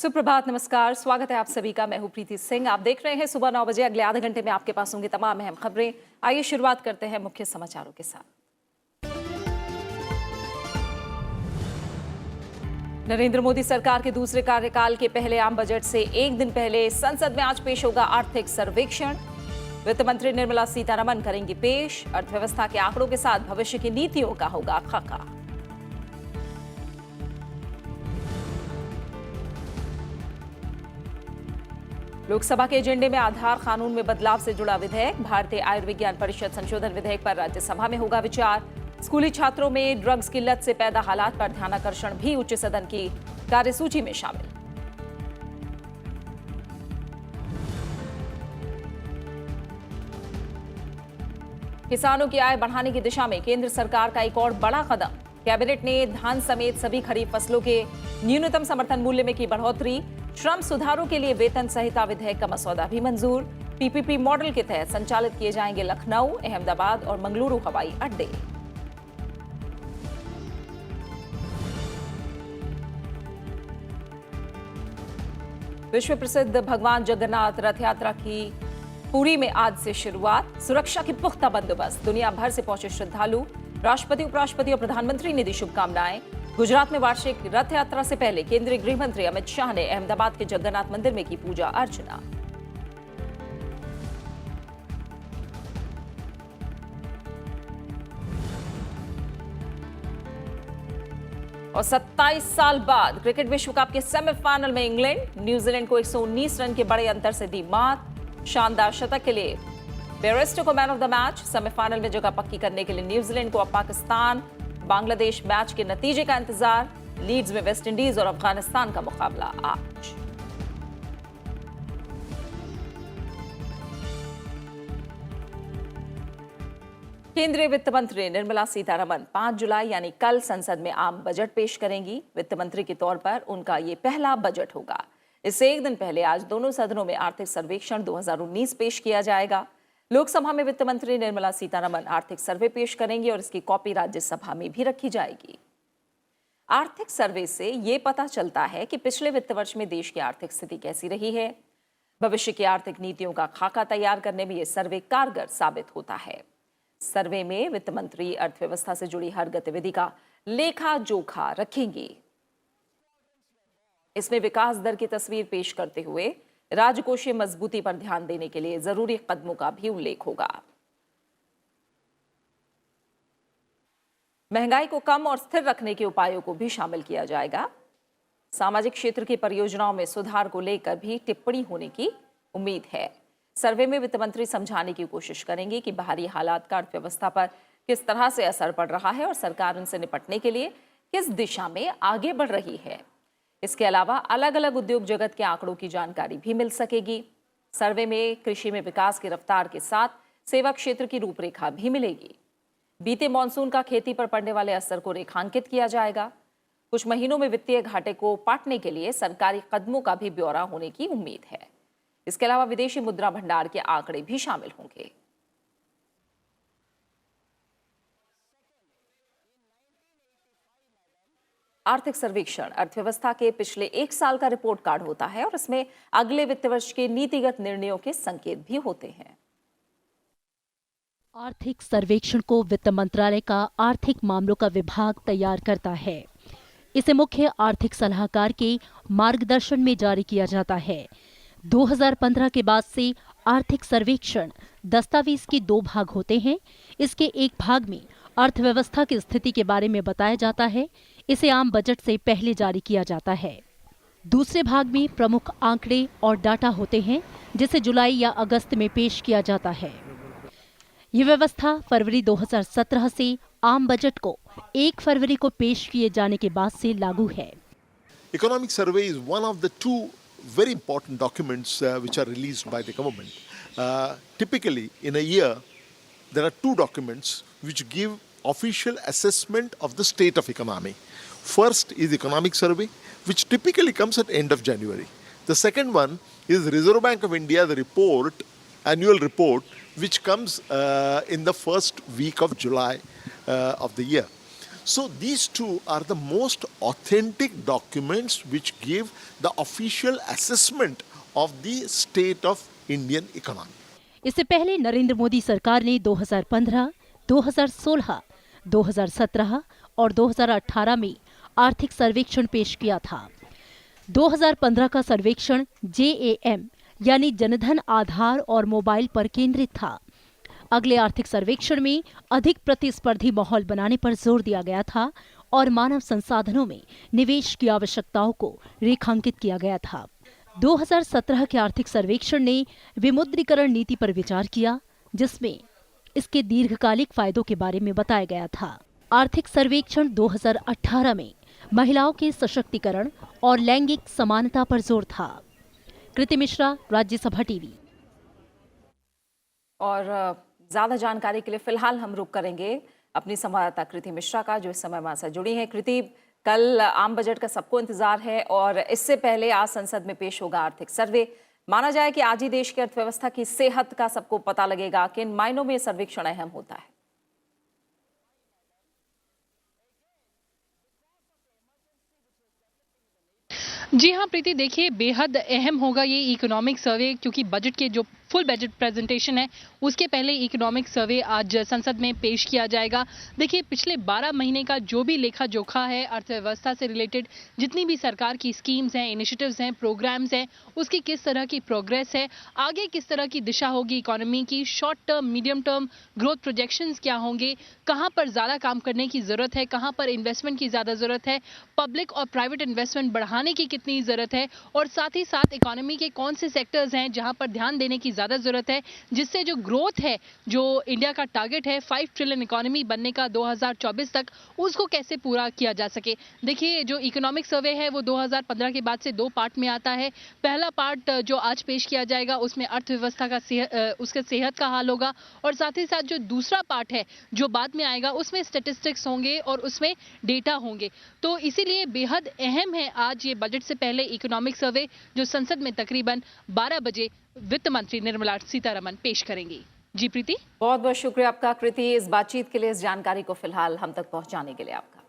सुप्रभात, नमस्कार, स्वागत है आप सभी का। मैं हूं प्रीति सिंह। आप देख रहे हैं सुबह 9 बजे। अगले आधे घंटे में आपके पास होंगी तमाम अहम खबरें। आइए शुरुआत करते हैं मुख्य समाचारों के साथ। नरेंद्र मोदी सरकार के दूसरे कार्यकाल के पहले आम बजट से एक दिन पहले संसद में आज पेश होगा आर्थिक सर्वेक्षण। वित्त मंत्री निर्मला सीतारमण करेंगी पेश। अर्थव्यवस्था के आंकड़ों के साथ भविष्य की नीतियों का होगा खाका। लोकसभा के एजेंडे में आधार कानून में बदलाव से जुड़ा विधेयक। भारतीय आयुर्विज्ञान परिषद संशोधन विधेयक पर राज्यसभा में होगा विचार। स्कूली छात्रों में ड्रग्स की लत से पैदा हालात पर ध्यानाकर्षण भी उच्च सदन की कार्यसूची में शामिल। किसानों की आय बढ़ाने की दिशा में केंद्र सरकार का एक और बड़ा कदम। कैबिनेट ने धान समेत सभी खरीफ फसलों के न्यूनतम समर्थन मूल्य में की बढ़ोतरी। श्रम सुधारों के लिए वेतन संहिता विधेयक का मसौदा भी मंजूर। पीपीपी मॉडल के तहत संचालित किए जाएंगे लखनऊ, अहमदाबाद और मंगलुरु हवाई अड्डे। विश्व प्रसिद्ध भगवान जगन्नाथ रथ यात्रा की पुरी में आज से शुरुआत। सुरक्षा के पुख्ता बंदोबस्त। दुनिया भर से पहुंचे श्रद्धालु। राष्ट्रपति, उपराष्ट्रपति और प्रधानमंत्री ने दी शुभकामनाएं। गुजरात में वार्षिक रथ यात्रा से पहले केंद्रीय गृह मंत्री अमित शाह ने अहमदाबाद के जगन्नाथ मंदिर में की पूजा अर्चना। और 27 साल बाद क्रिकेट विश्व कप के सेमीफाइनल में इंग्लैंड न्यूजीलैंड को 119 रन के बड़े अंतर से दी मात। शानदार शतक के लिए बेयरस्टो को man of the match. Semifinal में जगह पक्की करने के लिए न्यूजीलैंड को अब पाकिस्तान बांग्लादेश मैच के नतीजे का इंतजार। लीड्स में वेस्ट इंडीज और अफगानिस्तान का मुकाबला आज। केंद्रीय वित्त मंत्री निर्मला सीतारमण 5 जुलाई यानी कल संसद में आम बजट पेश करेंगी। वित्त मंत्री के तौर पर उनका ये पहला बजट होगा। इससे एक दिन पहले आज दोनों सदनों में आर्थिक सर्वेक्षण 2019 पेश किया जाएगा। लोकसभा में वित्त मंत्री निर्मला सीतारमण आर्थिक सर्वे पेश करेंगी और इसकी कॉपी राज्यसभा में भी रखी जाएगी। आर्थिक सर्वे से ये पता चलता है कि पिछले वित्त वर्ष में देश की आर्थिक स्थिति कैसी रही है। भविष्य की आर्थिक नीतियों का खाका तैयार करने में यह सर्वे कारगर साबित होता है। सर्वे में वित्त मंत्री अर्थव्यवस्था से जुड़ी हर गतिविधि का लेखा जोखा रखेंगी। इसमें विकास दर की तस्वीर पेश करते हुए राजकोषीय मजबूती पर ध्यान देने के लिए जरूरी कदमों का भी उल्लेख होगा। महंगाई को कम और स्थिर रखने के उपायों को भी शामिल किया जाएगा। सामाजिक क्षेत्र की परियोजनाओं में सुधार को लेकर भी टिप्पणी होने की उम्मीद है। सर्वे में वित्त मंत्री समझाने की कोशिश करेंगे कि बाहरी हालात का अर्थव्यवस्था पर किस तरह से असर पड़ रहा है और सरकार उनसे निपटने के लिए किस दिशा में आगे बढ़ रही है। इसके अलावा अलग अलग उद्योग जगत के आंकड़ों की जानकारी भी मिल सकेगी। सर्वे में कृषि में विकास की रफ्तार के साथ सेवा क्षेत्र की रूपरेखा भी मिलेगी। बीते मॉनसून का खेती पर पड़ने वाले असर को रेखांकित किया जाएगा। कुछ महीनों में वित्तीय घाटे को पाटने के लिए सरकारी कदमों का भी ब्यौरा होने की उम्मीद है। इसके अलावा विदेशी मुद्रा भंडार के आंकड़े भी शामिल होंगे। आर्थिक सर्वेक्षण अर्थव्यवस्था के पिछले एक साल का रिपोर्ट कार्ड होता है और इसमें अगले वित्त वर्ष के नीतिगत निर्णयों के संकेत भी होते हैं। आर्थिक सर्वेक्षण को वित्त मंत्रालय का आर्थिक मामलों का विभाग तैयार करता है। इसे मुख्य आर्थिक सलाहकार के मार्गदर्शन में जारी किया जाता है। 2015 के बाद से आर्थिक सर्वेक्षण दस्तावेज के 2 भाग होते हैं। इसके एक भाग में अर्थव्यवस्था की स्थिति के बारे में बताया जाता है। इसे आम बजट से पहले जारी किया जाता है। दूसरे भाग में प्रमुख आंकड़े और डाटा होते हैं जिसे जुलाई या अगस्त में पेश किया जाता है। ये व्यवस्था फरवरी 2017 से आम बजट को 1 फरवरी को पेश किए जाने के बाद से लागू है। Economic survey is one of the 2 very important documents which are released by the government. Typically, in a year, there are 2 documents which give official assessment of the state of economy. First is economic survey, which typically comes at end of January. The second one is Reserve Bank of India, the report, annual report, which comes in the first week of July of the year. So these two are the most authentic documents which give the official assessment of the state of Indian economy. इससे पहले नरेंद्र मोदी सरकार ने 2015, 2016, 2017 और 2018 में आर्थिक सर्वेक्षण पेश किया था। 2015 का सर्वेक्षण JAM यानी जनधन आधार और मोबाइल पर केंद्रित था। अगले आर्थिक सर्वेक्षण में अधिक प्रतिस्पर्धी माहौल बनाने पर जोर दिया गया था और मानव संसाधनों में निवेश की आवश्यकताओं को रेखांकित किया गया था। 2017 के आर्थिक सर्वेक्षण ने विमुद्रीकरण नीति पर विचार किया, जिसमें इसके दीर्घकालिक फायदों के बारे में बताया गया था। आर्थिक सर्वेक्षण 2018 में महिलाओं के सशक्तिकरण और लैंगिक समानता पर जोर था। कृति मिश्रा, राज्यसभा टीवी। और ज्यादा जानकारी के लिए फिलहाल हम रुक करेंगे अपनी संवाददाता कृति मिश्रा का, जो इस समय हमारे साथ जुड़ी हैं। कृति, कल आम बजट का सबको इंतजार है और इससे पहले आज संसद में पेश होगा आर्थिक सर्वे। माना जाए कि आज ही देश की अर्थव्यवस्था की सेहत का सबको पता लगेगा। किन मायनों में सर्वेक्षण अहम होता है? जी हाँ प्रीति, देखिए बेहद अहम होगा ये इकोनॉमिक सर्वे, क्योंकि बजट के जो फुल बजट प्रेजेंटेशन है उसके पहले इकोनॉमिक सर्वे आज संसद में पेश किया जाएगा। देखिए पिछले 12 महीने का जो भी लेखा जोखा है अर्थव्यवस्था से रिलेटेड, जितनी भी सरकार की स्कीम्स हैं, इनिशिएटिव्स हैं, प्रोग्राम्स हैं, उसकी किस तरह की प्रोग्रेस है, आगे किस तरह की दिशा होगी इकोनॉमी की, short term medium term growth projections क्या होंगे, कहाँ पर ज़्यादा काम करने की ज़रूरत है, कहाँ पर इन्वेस्टमेंट की ज़्यादा ज़रूरत है, पब्लिक और प्राइवेट इन्वेस्टमेंट बढ़ाने की कितनी ज़रूरत है, और साथ ही साथ इकोनॉमी के कौन से सेक्टर्स हैं जहाँ पर ध्यान देने की ज़्यादा ज़रूरत है, जिससे जो ग्रोथ है, जो इंडिया का टारगेट है 5 ट्रिलियन इकोनॉमी बनने का 2024 तक, उसको कैसे पूरा किया जा सके। देखिए जो इकोनॉमिक सर्वे है वो 2015 के बाद से 2 पार्ट में आता है। पहला पार्ट जो आज पेश किया जाएगा उसमें अर्थव्यवस्था का उसके सेहत का हाल होगा, और साथ ही साथ जो दूसरा पार्ट है जो बाद में आएगा उसमें स्टैटिस्टिक्स होंगे और उसमें डेटा होंगे। तो इसीलिए बेहद अहम है आज ये बजट से पहले इकोनॉमिक सर्वे, जो संसद में तकरीबन 12 बजे वित्त मंत्री निर्मला सीतारमण पेश करेंगी। जी प्रीति, बहुत बहुत शुक्रिया आपका कृति, इस बातचीत के लिए, इस जानकारी को फिलहाल हम तक पहुंचाने के लिए आपका।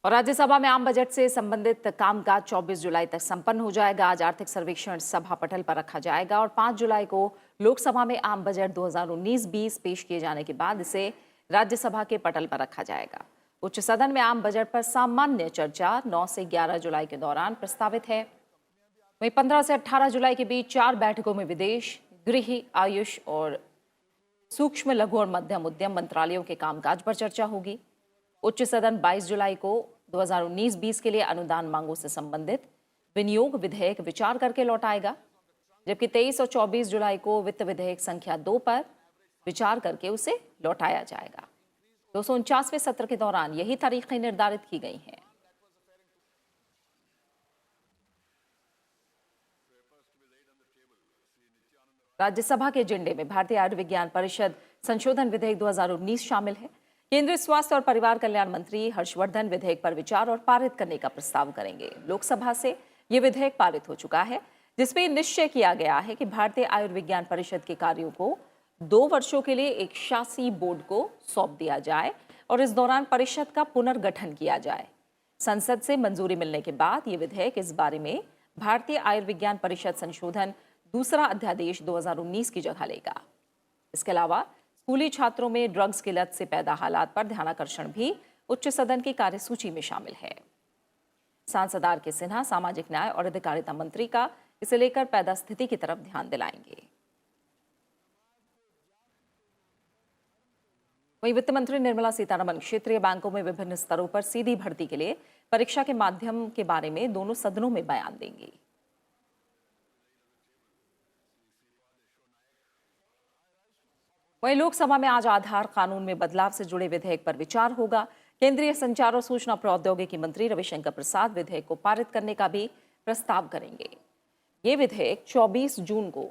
और राज्यसभा में आम बजट से संबंधित कामकाज 24 जुलाई तक संपन्न हो जाएगा। आज आर्थिक सर्वेक्षण सभा पटल पर रखा जाएगा और 5 जुलाई को लोकसभा में आम बजट 2019-20 पेश किए जाने के बाद इसे राज्यसभा के पटल पर रखा जाएगा। उच्च सदन में आम बजट पर सामान्य चर्चा 9 से 11 जुलाई के दौरान प्रस्तावित है। वहीं 15 से 18 जुलाई के बीच 4 बैठकों में विदेश, गृह, आयुष और सूक्ष्म, लघु और मध्यम उद्यम मंत्रालयों के कामकाज पर चर्चा होगी। उच्च सदन 22 जुलाई को 2019-20 के लिए अनुदान मांगों से संबंधित विनियोग विधेयक विचार करके लौटाएगा, जबकि 23 और 24 जुलाई को वित्त विधेयक संख्या 2 पर विचार करके उसे लौटाया जाएगा। 249वें सत्र के दौरान यही तारीखें निर्धारित की गई हैं। राज्यसभा के एजेंडे में भारतीय आयुर्विज्ञान परिषद संशोधन विधेयक 2019 शामिल है। केंद्रीय स्वास्थ्य और परिवार कल्याण मंत्री हर्षवर्धन विधेयक पर विचार और पारित करने का प्रस्ताव करेंगे। लोकसभा से यह विधेयक पारित हो चुका है, जिसमें निश्चय किया गया है कि भारतीय आयुर्विज्ञान परिषद के कार्यों को 2 वर्षों के लिए एक शासी बोर्ड को सौंप दिया जाए और इस दौरान परिषद का पुनर्गठन किया जाए। संसद से मंजूरी मिलने के बाद ये विधेयक इस बारे में भारतीय आयुर्विज्ञान परिषद संशोधन दूसरा अध्यादेश 2019 की जगह लेगा। इसके अलावा स्कूली छात्रों में ड्रग्स की लत से पैदा हालात पर ध्यानाकर्षण भी उच्च सदन की कार्यसूची में शामिल है। सांसद आर के सिन्हा सामाजिक न्याय और अधिकारिता मंत्री का इसे लेकर पैदा स्थिति की तरफ ध्यान दिलाएंगे। वहीं वित्त मंत्री निर्मला सीतारमण क्षेत्रीय बैंकों में विभिन्न स्तरों पर सीधी भर्ती के लिए परीक्षा के माध्यम के बारे में दोनों सदनों में बयान देंगी। वहीं लोकसभा में आज आधार कानून में बदलाव से जुड़े विधेयक पर विचार होगा। केंद्रीय संचार और सूचना प्रौद्योगिकी मंत्री रविशंकर प्रसाद विधेयक को पारित करने का भी प्रस्ताव करेंगे। ये विधेयक 24 जून को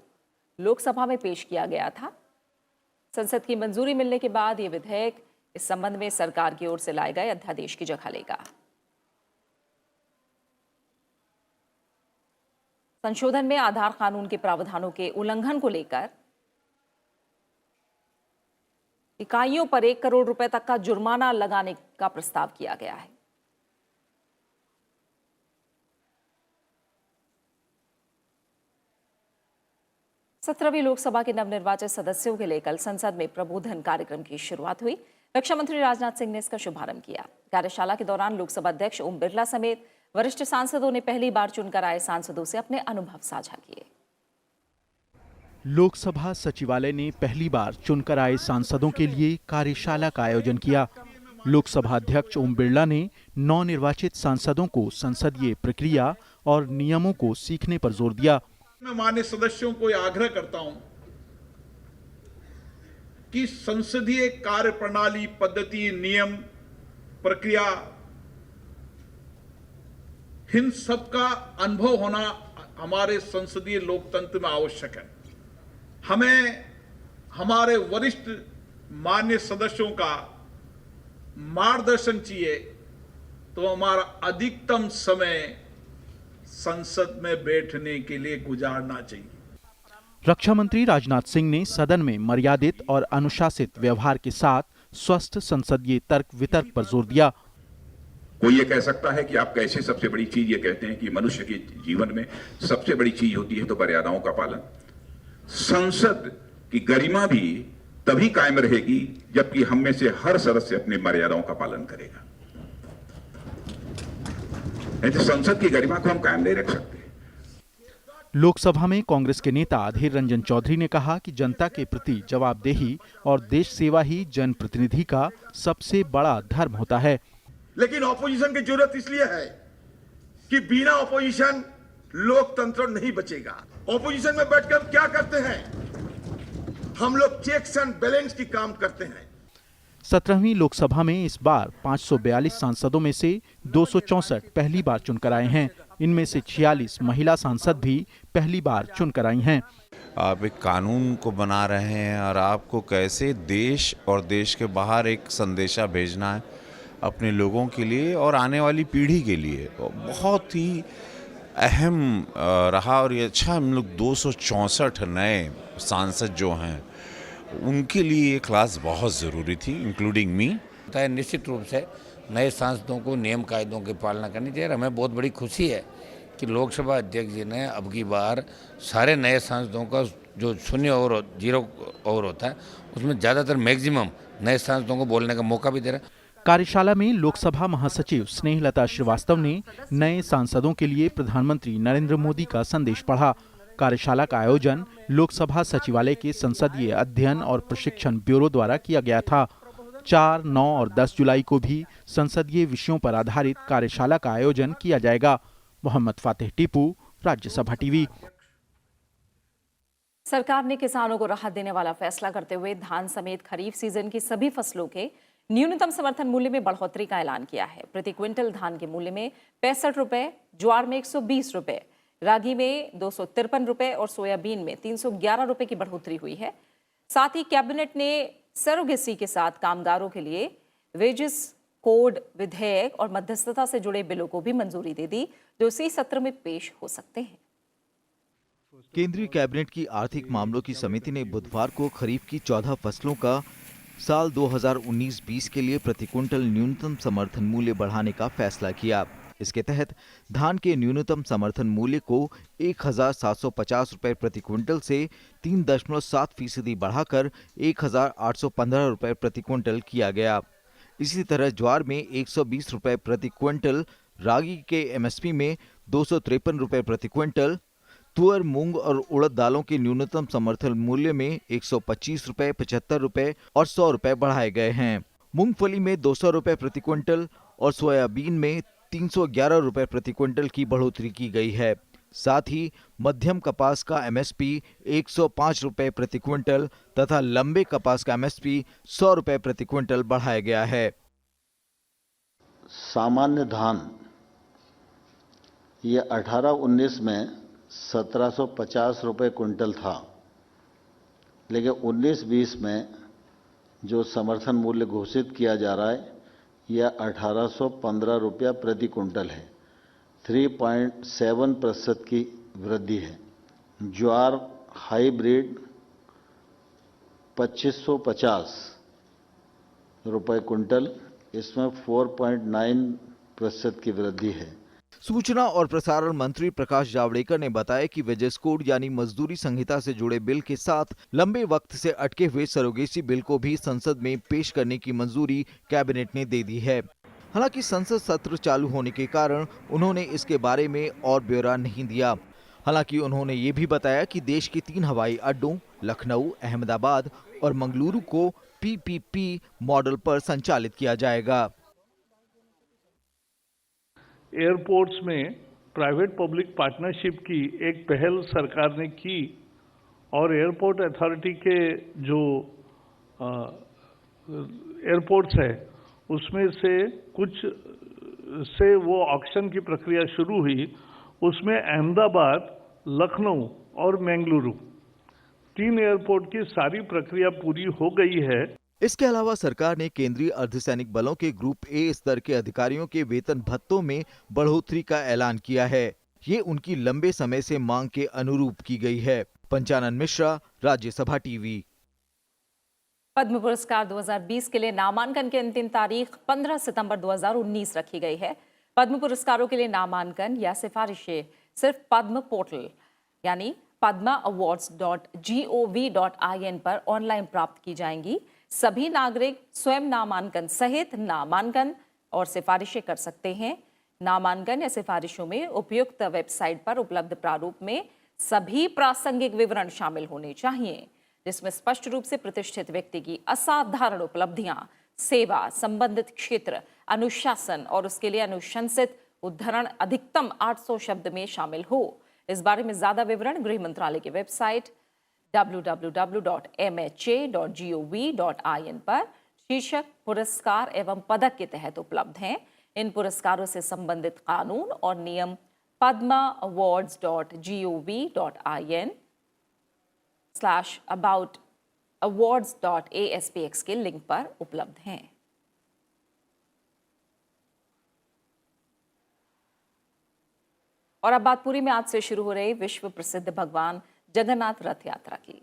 लोकसभा में पेश किया गया था। संसद की मंजूरी मिलने के बाद ये विधेयक इस संबंध में सरकार की ओर से लाए गए अध्यादेश की जगह लेगा। संशोधन में आधार कानून के प्रावधानों के उल्लंघन को लेकर इकाइयों पर 1 करोड़ रुपए तक का जुर्माना लगाने का प्रस्ताव किया गया है। सत्रहवीं लोकसभा के नवनिर्वाचित सदस्यों के लिए कल संसद में प्रबोधन कार्यक्रम की शुरुआत हुई। रक्षा मंत्री राजनाथ सिंह ने इसका शुभारंभ किया। कार्यशाला के दौरान लोकसभा अध्यक्ष ओम बिरला समेत वरिष्ठ सांसदों ने पहली बार चुनकर आए सांसदों से अपने अनुभव साझा किए। लोकसभा सचिवालय ने पहली बार चुनकर आए सांसदों के लिए कार्यशाला का आयोजन किया। लोकसभा अध्यक्ष ओम बिरला ने नवनिर्वाचित सांसदों को संसदीय प्रक्रिया और नियमों को सीखने पर जोर दिया। मैं माननीय सदस्यों को यह आग्रह करता हूं कि संसदीय कार्य प्रणाली, पद्धति, नियम, प्रक्रिया, इन सब का अनुभव होना हमारे संसदीय लोकतंत्र में आवश्यक है। हमें हमारे वरिष्ठ माननीय सदस्यों का मार्गदर्शन चाहिए, तो हमारा अधिकतम समय संसद में बैठने के लिए गुजारना चाहिए। रक्षा मंत्री राजनाथ सिंह ने सदन में मर्यादित और अनुशासित व्यवहार के साथ स्वस्थ संसदीय तर्क वितर्क पर जोर दिया। कोई ये कह सकता है कि आप कैसे सबसे बड़ी चीज ये कहते हैं कि मनुष्य के जीवन में सबसे बड़ी चीज होती है तो मर्यादाओं का पालन। संसद की गरिमा भी तभी कायम रहेगी जबकि हम में से हर सदस्य अपनी मर्यादाओं का पालन करेगा। नहीं तो संसद की गरिमा को हम कायम नहीं रख सकते। लोकसभा में कांग्रेस के नेता अधीर रंजन चौधरी ने कहा कि जनता के प्रति जवाबदेही और देश सेवा ही जनप्रतिनिधि का सबसे बड़ा धर्म होता है। लेकिन ऑपोजिशन की जरूरत इसलिए है कि बिना ऑपोजिशन लोकतंत्र नहीं बचेगा। ऑपोजिशन में बैठकर क्या करते हैं? हम लोग चेक्स एंड बैलेंस की काम करते हैं। 17वीं लोकसभा में इस बार 542 सांसदों में से 264 पहली बार चुनकर आए हैं। इनमें से 46 महिला सांसद भी पहली बार चुनकर आई हैं। आप एक कानून को बना रहे हैं और आपको कैसे देश और देश के बाहर एक संदेशा भेजना है अपने लोगों के लिए और आने वाली पीढ़ी के लिए, बहुत ही अहम रहा। और ये अच्छा, हम लोग 264 नए सांसद जो हैं उनके लिए ये क्लास बहुत ज़रूरी थी, इंक्लूडिंग मी। निश्चित रूप से नए सांसदों को नियम कायदों की पालना करनी चाहिए। हमें बहुत बड़ी खुशी है कि लोकसभा अध्यक्ष जी ने अब की बार सारे नए सांसदों का जो 0 ओवर 0 ओवर होता है उसमें ज़्यादातर मैक्सिमम नए सांसदों को बोलने का मौका भी दे रहा है। कार्यशाला में लोकसभा महासचिव स्नेहलता श्रीवास्तव ने नए सांसदों के लिए प्रधानमंत्री नरेंद्र मोदी का संदेश पढ़ा। कार्यशाला का आयोजन लोकसभा सचिवालय के संसदीय अध्ययन और प्रशिक्षण ब्यूरो द्वारा किया गया था। 4, 9 और 10 जुलाई को भी संसदीय विषयों पर आधारित कार्यशाला का आयोजन किया जाएगा। Mohammad Fatih Tipu, Rajya Sabha TV. सरकार ने किसानों को राहत देने वाला फैसला करते हुए धान समेत खरीफ सीजन की सभी फसलों के न्यूनतम समर्थन मूल्य में बढ़ोतरी का ऐलान किया है। प्रति क्विंटल धान के मूल्य में 65 रुपए, ज्वार में 120 रुपए, रागी में 253 रुपए और सोयाबीन में 311 रुपए की बढ़ोतरी हुई है। साथ ही कैबिनेट ने सरोगेसी के साथ कामगारों के लिए वेजेस कोड विधेयक और मध्यस्थता से जुड़े बिलों को भी मंजूरी दे दी, जो इसी सत्र में पेश हो सकते हैं। केंद्रीय कैबिनेट की आर्थिक मामलों की समिति ने बुधवार को खरीफ की 14 फसलों का साल 2019-20 के लिए प्रति क्विंटल न्यूनतम समर्थन मूल्य बढ़ाने का फैसला किया। इसके तहत धान के न्यूनतम समर्थन मूल्य को 1,750 रुपए प्रति क्विंटल से 3.7% बढ़ाकर 1,815 रुपए प्रति क्विंटल किया गया। इसी तरह ज्वार में 120 रुपए प्रति क्विंटल, रागी के एमएसपी में 253 रुपए प्रति क्विंटल, तुअर, मूंग और उड़द दालों के न्यूनतम समर्थन मूल्य में 125 रुपए, 75 रुपए और 100 रुपए बढ़ाए गए हैं। मूंगफली में 200 रुपए प्रति क्विंटल और सोयाबीन में 311 रुपए प्रति क्विंटल की बढ़ोतरी की गई है। साथ ही मध्यम कपास का एमएसपी 105 रुपए प्रति क्विंटल तथा लंबे कपास का एमएसपी 100 रुपए प्रति क्विंटल बढ़ाया गया है। सामान्य धान ये 18-19 में 1750 रुपए क्विंटल था, लेकिन 19-20 में जो समर्थन मूल्य घोषित किया जा रहा है यह 1815 रुपया प्रति क्विंटल है। 3.7% की वृद्धि है। ज्वार हाइब्रिड 2550 रुपए कुंटल, इसमें 4.9% की वृद्धि है। सूचना और प्रसारण मंत्री प्रकाश जावड़ेकर ने बताया कि वेजेस कोड यानी मजदूरी संहिता से जुड़े बिल के साथ लंबे वक्त से अटके हुए सरोगेसी बिल को भी संसद में पेश करने की मंजूरी कैबिनेट ने दे दी है। हालांकि संसद सत्र चालू होने के कारण उन्होंने इसके बारे में और ब्यौरा नहीं दिया। हालांकि उन्होंने ये भी बताया कि देश के 3 हवाई अड्डों लखनऊ, अहमदाबाद और मंगलुरु को PPP मॉडल पर संचालित किया जाएगा। एयरपोर्ट्स में प्राइवेट पब्लिक पार्टनरशिप की एक पहल सरकार ने की और एयरपोर्ट अथॉरिटी के जो एयरपोर्ट्स है उसमें से कुछ से वो ऑक्शन की प्रक्रिया शुरू हुई। उसमें अहमदाबाद, लखनऊ और बेंगलुरु 3 एयरपोर्ट की सारी प्रक्रिया पूरी हो गई है। इसके अलावा सरकार ने केंद्रीय अर्धसैनिक बलों के ग्रुप ए स्तर के अधिकारियों के वेतन भत्तों में बढ़ोतरी का ऐलान किया है। ये उनकी लंबे समय से मांग के अनुरूप की गई है। पंचानन मिश्रा, राज्यसभा टीवी। पद्म पुरस्कार 2020 के लिए नामांकन की अंतिम तारीख 15 सितंबर 2019 रखी गई है। पद्म पुरस्कारों के लिए नामांकन या सिफारिशें सिर्फ पद्म पोर्टल यानी padmaawards.gov.in पर ऑनलाइन प्राप्त की जाएंगी। सभी नागरिक स्वयं नामांकन सहित नामांकन और सिफारिशें कर सकते हैं। नामांकन या सिफारिशों में उपयुक्त वेबसाइट पर उपलब्ध प्रारूप में सभी प्रासंगिक विवरण शामिल होने चाहिए, जिसमें स्पष्ट रूप से प्रतिष्ठित व्यक्ति की असाधारण उपलब्धियां, सेवा, संबंधित क्षेत्र, अनुशासन और उसके लिए अनुशंसित उद्धरण अधिकतम 800 शब्द में शामिल हो। इस बारे में ज्यादा विवरण गृह मंत्रालय की वेबसाइट www.mha.gov.in पर शीर्षक पुरस्कार एवं पदक के तहत उपलब्ध हैं। इन पुरस्कारों से संबंधित कानून और नियम padmaawards.gov.in/about-awards.aspx के लिंक पर उपलब्ध हैं। और अब बात पुरी में आज से शुरू हो रही विश्व प्रसिद्ध भगवान जगन्नाथ रथ यात्रा की।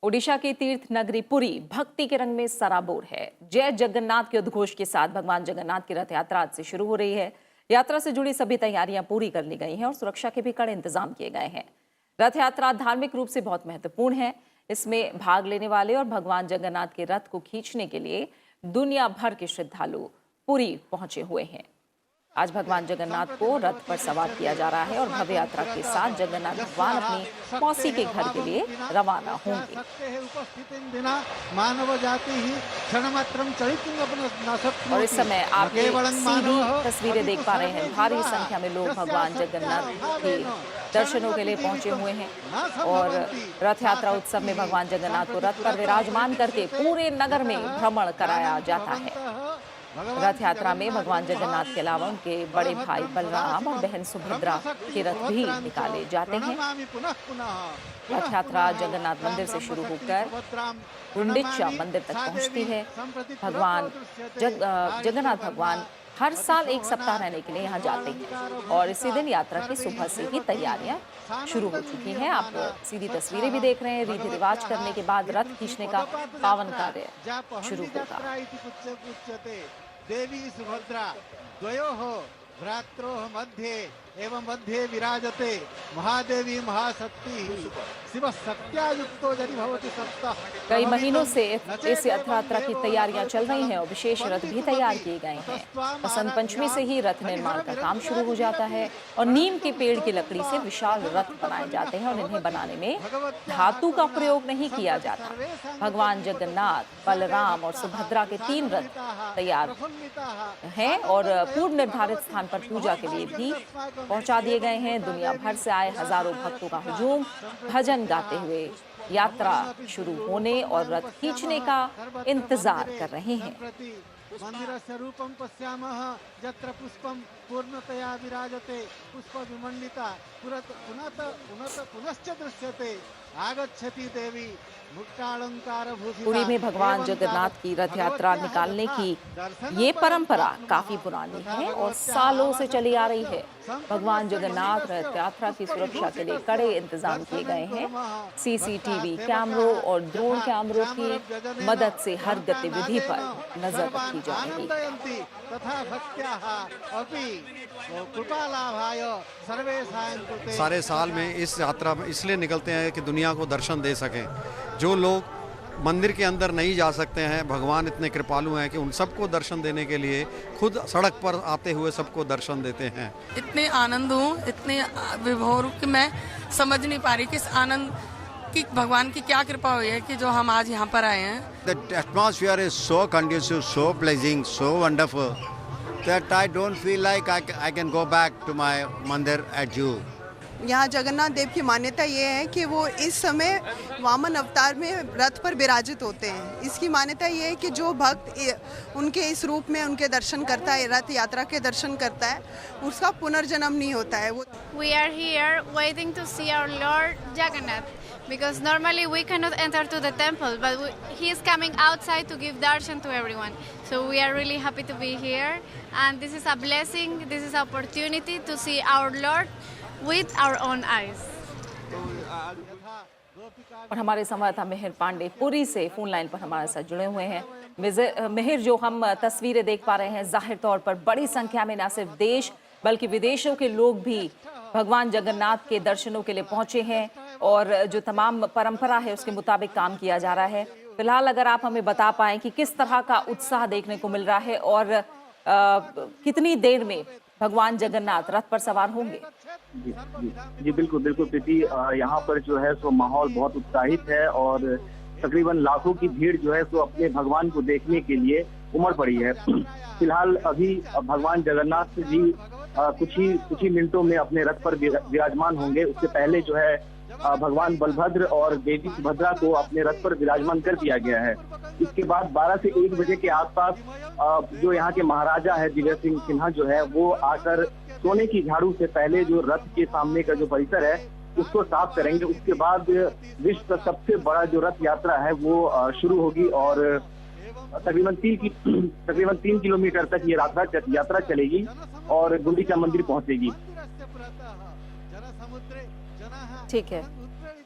ओडिशा की तीर्थ नगरी पुरी भक्ति के रंग में सराबोर है। जय जगन्नाथ के उद्घोष के साथ भगवान जगन्नाथ की रथ यात्रा आज से शुरू हो रही है। यात्रा से जुड़ी सभी तैयारियां पूरी कर ली गई हैं और सुरक्षा के भी कड़े इंतजाम किए गए हैं। रथ यात्रा धार्मिक रूप से बहुत महत्वपूर्ण है। इसमें भाग लेने वाले और भगवान जगन्नाथ के रथ को खींचने के लिए दुनिया भर के श्रद्धालु पुरी पहुंचे हुए हैं। आज भगवान जगन्नाथ को रथ पर सवार किया जा रहा है और भव्य यात्रा के साथ जगन्नाथ भगवान अपनी मौसी के घर के लिए रवाना होंगे। और इस समय आप सीधी तस्वीरें देख पा रहे हैं। भारी संख्या में लोग भगवान जगन्नाथ के दर्शनों के लिए पहुंचे हुए हैं और रथ यात्रा उत्सव में भगवान जगन्नाथ को रथ पर विराजमान करके पूरे नगर में भ्रमण कराया जाता है। रथ यात्रा में भगवान जगन्नाथ के अलावा उनके बड़े भाई बलराम और बहन सुभद्रा के रथ भी निकाले जाते हैं। रथ यात्रा जगन्नाथ मंदिर से शुरू होकर गुंडिचा मंदिर तक पहुंचती है। भगवान जगन्नाथ भगवान हर साल एक सप्ताह रहने के लिए यहाँ जाते हैं और इसी दिन यात्रा की सुबह से ही तैयारियां शुरू हो चुकी हैं। आप सीधी तस्वीरें भी देख रहे हैं। रीति रिवाज करने के बाद रथ खींचने का पावन कार्य शुरू होगा। देवी सुभद्रा द्वयोः भ्रात्रोः मध्ये एवं मध्ये विराजते महादेवी महाशक्ति शिव सत्यायुक्तो यदि भवति सप्तः। कई महीनों से इस यात्रा की तैयारियां चल रही हैं और विशेष रथ भी तैयार किए गए हैं। बसंत पंचमी से ही रथ निर्माण का काम शुरू हो जाता है और नीम के पेड़ की लकड़ी से विशाल रथ बनाए जाते हैं और इन्हें बनाने में धातु का प्रयोग नहीं किया जाता। भगवान जगन्नाथ, बलराम और सुभद्रा के 3 रथ तैयार हैं और पूर्व निर्धारित स्थान पर पूजा के लिए भी पहुंचा दिए गए हैं। दुनिया भर से आए हजारों भक्तों का हुजूम भजन गाते हुए यात्रा शुरू होने और रथ खींचने का इंतजार कर रहे हैं। मंदिरस्य रूपं पश्यामः यत्र पुष्पं पूर्णतया विराजते पुष्प विमंडिता पुनश्च दृश्यते आगच्छति देवी मुक्तालंकार भूषिता। पुरी में भगवान एवं जगन्नाथ की रथ यात्रा भगवत्याः निकालने यथा की दर्शनं ये कर्तुं परंपरा शक्नुमः, काफी पुरानी तथा है और भगवत्याः सालों से चली आ रही है। संपूर्णस्य भगवान जगन्नाथ रथ जीवितस्य यात्रा की सुरक्षा के लिए पुष्पविभूषितस्य कड़े इंतजाम किए गए हैं। दर्शनं सीसीटीवी कुर्मः। कैमरों और ड्रोन यथा कैमरों की चामरव्यजनेन मदद से हर गतिविधि पर लङ्कानादेन नजर सर्वान् रखी जा रही है। आनन्दयन्ति, तथा भक्त्याः अपि कृपालाभाय सर्वेषां कृते। सारे साल में इस यात्रा में इसलिए निकलते हैं कि दुनिया को दर्शन दे सकें। जो लोग मंदिर के अंदर नहीं जा सकते हैं, भगवान इतने कृपालु हैं कि उन सबको दर्शन देने के लिए खुद सड़क पर आते हुए सबको दर्शन देते हैं। इतने आनंद हूँ, इतने विभोर कि मैं समझ नहीं पा रही कि इस आनंद की भगवान की क्या कृपा हुई है कि जो हम आज यहाँ पर आए हैं। The atmosphere is so conducive, so pleasing, so wonderful that I don't feel like I can go back to my mandir at Jew. यहाँ जगन्नाथ देव की मान्यता ये है कि वो इस समय वामन अवतार में रथ पर विराजित होते हैं। इसकी मान्यता ये है कि जो भक्त उनके इस रूप में उनके दर्शन करता है, रथ यात्रा के दर्शन करता है, उसका पुनर्जन्म नहीं होता है। वो We are here waiting to see our Lord Jagannath because normally we cannot enter to the temple, but he is coming outside to give darshan to everyone. So we are really happy to be here, and this is a blessing. This is an opportunity to see our Lord with our own eyes. और हमारे संवाददाता मिहिर पांडे पुरी से phone line पर हमारे साथ जुड़े हुए हैं। मिहिर, जो हम तस्वीरें देख पा रहे हैं, जाहिर तौर पर बड़ी संख्या में न सिर्फ देश बल्कि विदेशों के लोग भी भगवान जगन्नाथ के दर्शनों के लिए पहुंचे हैं और जो तमाम परंपरा है उसके मुताबिक काम किया जा रहा है। फिलहाल अगर आप हमें बता पाएं कि किस तरह का उत्साह देखने को मिल रहा है और कितनी देर में भगवान जगन्नाथ रथ पर सवार होंगे? जी बिल्कुल बिल्कुल प्रीति, यहाँ पर जो है सो माहौल बहुत उत्साहित है और तकरीबन लाखों की भीड़ जो है सो अपने भगवान को देखने के लिए उमड़ पड़ी है। फिलहाल अभी भगवान जगन्नाथ जी कुछ ही मिनटों में अपने रथ पर विराजमान होंगे। उससे पहले जो है भगवान बलभद्र और देवी सुभद्रा को अपने रथ पर विराजमान कर दिया गया है। इसके बाद 12 से 1 बजे के आसपास जो यहाँ के महाराजा है दिव्य सिंह सिन्हा जो है वो आकर सोने की झाड़ू से पहले जो रथ के सामने का जो परिसर है उसको साफ करेंगे। उसके बाद विश्व का सबसे बड़ा जो रथ यात्रा है वो शुरू होगी और तकरीबन 3 किलोमीटर तक ये यात्रा चलेगी और गुंडीचा मंदिर पहुंचेगी। ठीक है,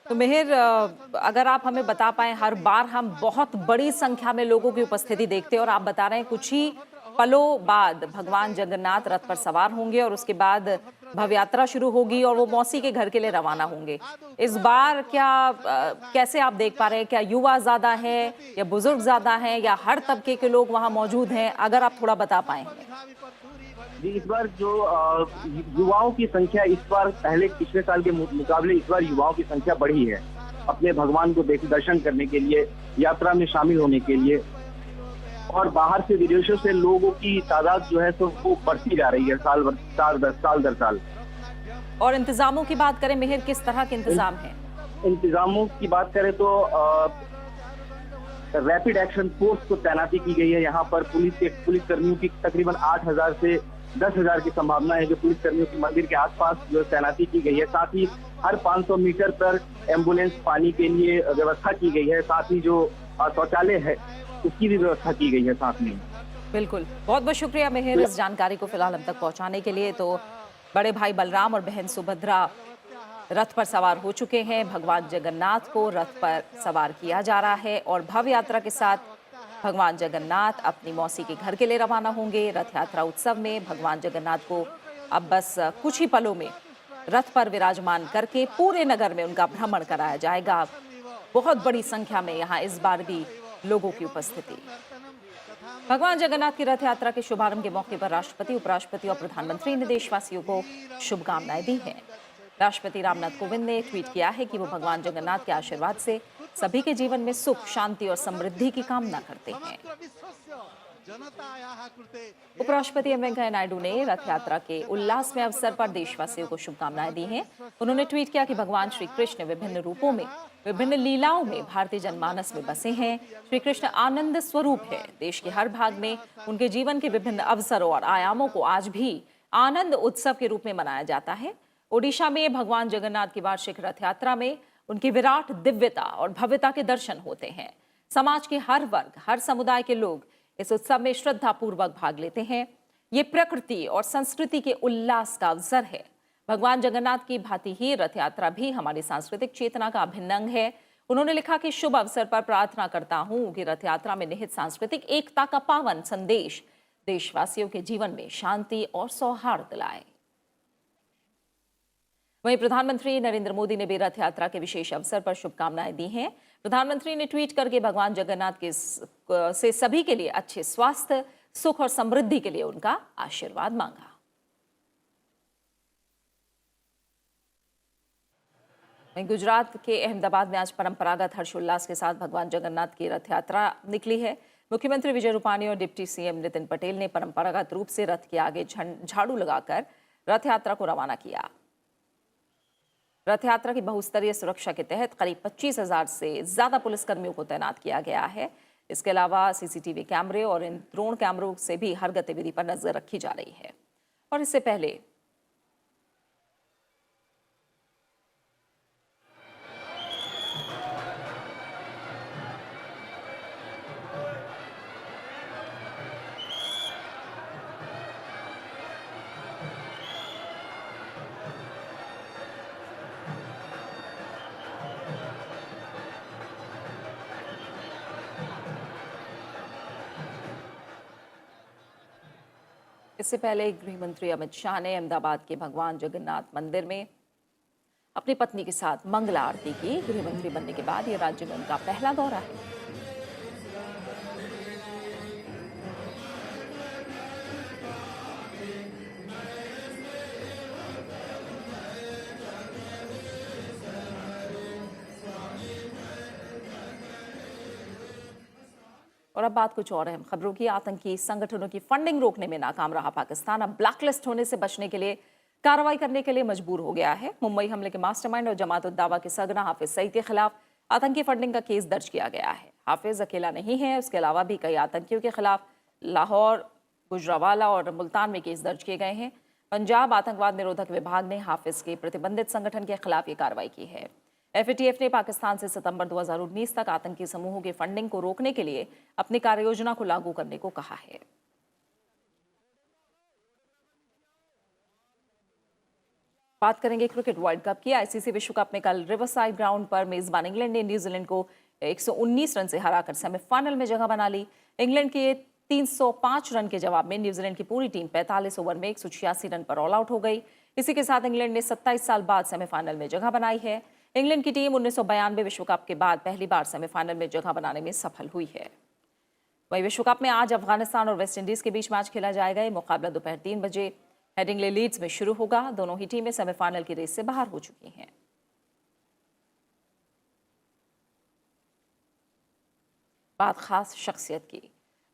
तो मिहिर, अगर आप हमें बता पाएं, हर बार हम बहुत बड़ी संख्या में लोगों की उपस्थिति देखते हैं और आप बता रहे हैं कुछ ही पलों बाद भगवान जगन्नाथ रथ पर सवार होंगे और उसके बाद भव्य यात्रा शुरू होगी और वो मौसी के घर के लिए रवाना होंगे। इस बार कैसे आप देख पा रहे हैं? क्या युवा ज्यादा है या बुजुर्ग ज्यादा है या हर तबके के लोग वहां मौजूद हैं? अगर आप थोड़ा बता पाएं। जी, इस बार जो युवाओं की संख्या इस बार पिछले साल के मुकाबले इस बार युवाओं की संख्या बढ़ी है अपने भगवान को दर्शन करने के लिए, यात्रा में शामिल होने के लिए। और बाहर से विदेशों से लोगों की तादाद जो है तो वो बढ़ती जा रही है साल दर साल। और इंतजामों की बात करें मिहिर, किस तरह के इंतजाम हैं? इंतजामों की बात करें तो रैपिड एक्शन फोर्स को तैनाती की गई है। यहाँ पर पुलिस कर्मियों की तकरीबन 8,000 से 10,000 की संभावना है जो पुलिस कर्मियों की मंदिर के आसपास जो तैनाती की गई है। साथ ही हर 500 मीटर पर एम्बुलेंस पानी के लिए व्यवस्था की गई है। साथ ही जो शौचालय है उसकी भी व्यवस्था की गई है साथ में। बिल्कुल, बहुत बहुत शुक्रिया मिहिर इस जानकारी को फिलहाल हम तक पहुंचाने के लिए। तो बड़े भाई बलराम और बहन सुभद्रा रथ पर सवार हो चुके हैं। भगवान जगन्नाथ को रथ पर सवार किया जा रहा है और भव्य यात्रा के साथ भगवान जगन्नाथ अपनी मौसी के घर के लिए रवाना होंगे। रथ यात्रा उत्सव में भगवान जगन्नाथ को अब बस कुछ ही पलों में रथ पर विराजमान करके पूरे नगर में उनका भ्रमण कराया जाएगा। बहुत बड़ी संख्या में यहाँ इस बार भी लोगों की उपस्थिति। भगवान जगन्नाथ की रथ यात्रा के शुभारंभ के मौके पर राष्ट्रपति, उपराष्ट्रपति और प्रधानमंत्री ने देशवासियों को शुभकामनाएं दी हैं। राष्ट्रपति रामनाथ कोविंद ने ट्वीट किया है कि वो भगवान जगन्नाथ के आशीर्वाद से सभी के जीवन में सुख, शांति और समृद्धि की कामना करते हैं। उपराष्ट्रपति एम वेंकैया नायडू ने रथ यात्रा के उल्लासमय अवसर पर देशवासियों को शुभकामनाएं दी हैं। उन्होंने ट्वीट किया कि भगवान श्री कृष्ण विभिन्न रूपों में, विभिन्न लीलाओं में भारतीय जनमानस में बसे हैं। श्री कृष्ण आनंद स्वरूप है। देश के हर भाग में उनके जीवन के विभिन्न अवसरों और आयामों को आज भी आनंद उत्सव के रूप में मनाया जाता है। ओडिशा में भगवान जगन्नाथ की वार्षिक रथ यात्रा में उनकी विराट दिव्यता और भव्यता के दर्शन होते हैं। समाज के हर वर्ग, हर समुदाय के लोग इस उत्सव में श्रद्धापूर्वक भाग लेते हैं। ये प्रकृति और संस्कृति के उल्लास का अवसर है। भगवान जगन्नाथ की भांति ही रथ यात्रा भी हमारी सांस्कृतिक चेतना का अभिन्न अंग है। उन्होंने लिखा कि शुभ अवसर पर प्रार्थना करता हूं कि रथ यात्रा में निहित सांस्कृतिक एकता का पावन संदेश देशवासियों के जीवन में शांति और सौहार्द लाए। वहीं प्रधानमंत्री नरेंद्र मोदी ने भी रथ यात्रा के विशेष अवसर पर शुभकामनाएं दी हैं। प्रधानमंत्री ने ट्वीट करके भगवान जगन्नाथ से सभी के लिए अच्छे स्वास्थ्य, सुख और समृद्धि के लिए उनका आशीर्वाद मांगा। गुजरात के अहमदाबाद में आज परंपरागत हर्षोल्लास के साथ भगवान जगन्नाथ की रथ यात्रा निकली है। मुख्यमंत्री विजय रूपाणी और डिप्टी सीएम नितिन पटेल ने परंपरागत रूप से रथ के आगे झाड़ू लगाकर रथ यात्रा को रवाना किया। रथ यात्रा की बहुस्तरीय सुरक्षा के तहत करीब 25,000 से ज्यादा पुलिसकर्मियों को तैनात किया गया है। इसके अलावा सीसीटीवी कैमरे और इन ड्रोन कैमरों से भी हर गतिविधि पर नजर रखी जा रही है। और इससे पहले गृह मंत्री अमित शाह ने अहमदाबाद के भगवान जगन्नाथ मंदिर में अपनी पत्नी के साथ मंगला आरती की। गृह मंत्री बनने के बाद यह राज्य में उनका पहला दौरा है। और अब बात कुछ और अहम खबरों की। आतंकी संगठनों की फंडिंग रोकने में नाकाम रहा पाकिस्तान अब ब्लैकलिस्ट होने से बचने के लिए कार्रवाई करने के लिए मजबूर हो गया है। मुंबई हमले के मास्टरमाइंड और जमात-उद-दावा के सरगना हाफिज सईद के खिलाफ आतंकी फंडिंग का केस दर्ज किया गया है। हाफिज अकेला नहीं है, उसके अलावा भी कई आतंकियों के खिलाफ लाहौर, गुजरावाला और मुल्तान में केस दर्ज किए गए हैं। पंजाब आतंकवाद निरोधक विभाग ने हाफिज के प्रतिबंधित संगठन के खिलाफ ये कार्रवाई की है। एफएटीएफ ने पाकिस्तान से सितंबर 2019 तक आतंकी समूहों की फंडिंग को रोकने के लिए अपनी कार्ययोजना को लागू करने को कहा है। बात करेंगे क्रिकेट वर्ल्ड कप की। आईसीसी विश्व कप में कल रिवरसाइड ग्राउंड पर मेजबान इंग्लैंड ने न्यूजीलैंड को 119 रन से हराकर सेमीफाइनल में जगह बना ली। इंग्लैंड के 305 रन के जवाब में न्यूजीलैंड की पूरी टीम 45 ओवर में 186 रन पर ऑल आउट हो गई। इसी के साथ इंग्लैंड ने 27 साल बाद सेमीफाइनल में जगह बनाई है। इंग्लैंड की टीम 1992 विश्व कप के बाद पहली बार सेमीफाइनल में जगह बनाने में सफल हुई है। वहीं विश्व कप में आज अफगानिस्तान और वेस्टइंडीज के बीच मैच खेला जाएगा। ये मुकाबला दोपहर 3 बजे हेडिंग्ले लीड्स में शुरू होगा। दोनों ही टीमें सेमीफाइनल की रेस से बाहर हो चुकी हैं। बात खास शख्सियत की।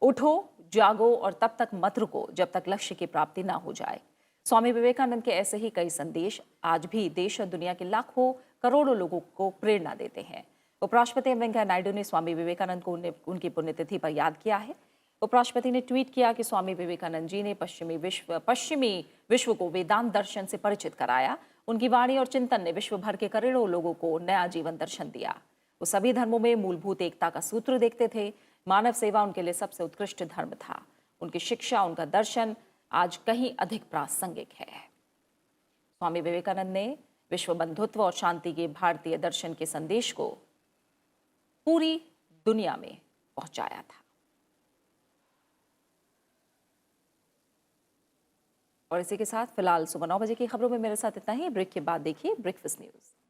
उठो, जागो और तब तक मत रुको जब तक लक्ष्य की प्राप्ति ना हो जाए। स्वामी विवेकानंद के ऐसे ही कई संदेश आज भी देश और दुनिया के लाखों करोड़ों लोगों को प्रेरणा देते हैं। उपराष्ट्रपति एम वेंकैया नायडू ने स्वामी विवेकानंद को उनकी पुण्यतिथि पर याद किया है। उपराष्ट्रपति ने ट्वीट किया कि स्वामी विवेकानंद जी ने पश्चिमी विश्व को वेदांत दर्शन से परिचित कराया। उनकी वाणी और चिंतन ने विश्व भर के करोड़ों लोगों को नया जीवन दर्शन दिया। वो सभी धर्मों में मूलभूत एकता का सूत्र देखते थे। मानव सेवा उनके लिए सबसे उत्कृष्ट धर्म था। उनकी शिक्षा, उनका दर्शन आज कहीं अधिक प्रासंगिक है। स्वामी विवेकानंद ने विश्व बंधुत्व और शांति के भारतीय दर्शन के संदेश को पूरी दुनिया में पहुंचाया था। और इसी के साथ फिलहाल सुबह 9 बजे की खबरों में मेरे साथ इतना ही। ब्रेक के बाद देखिए ब्रेकफास्ट न्यूज।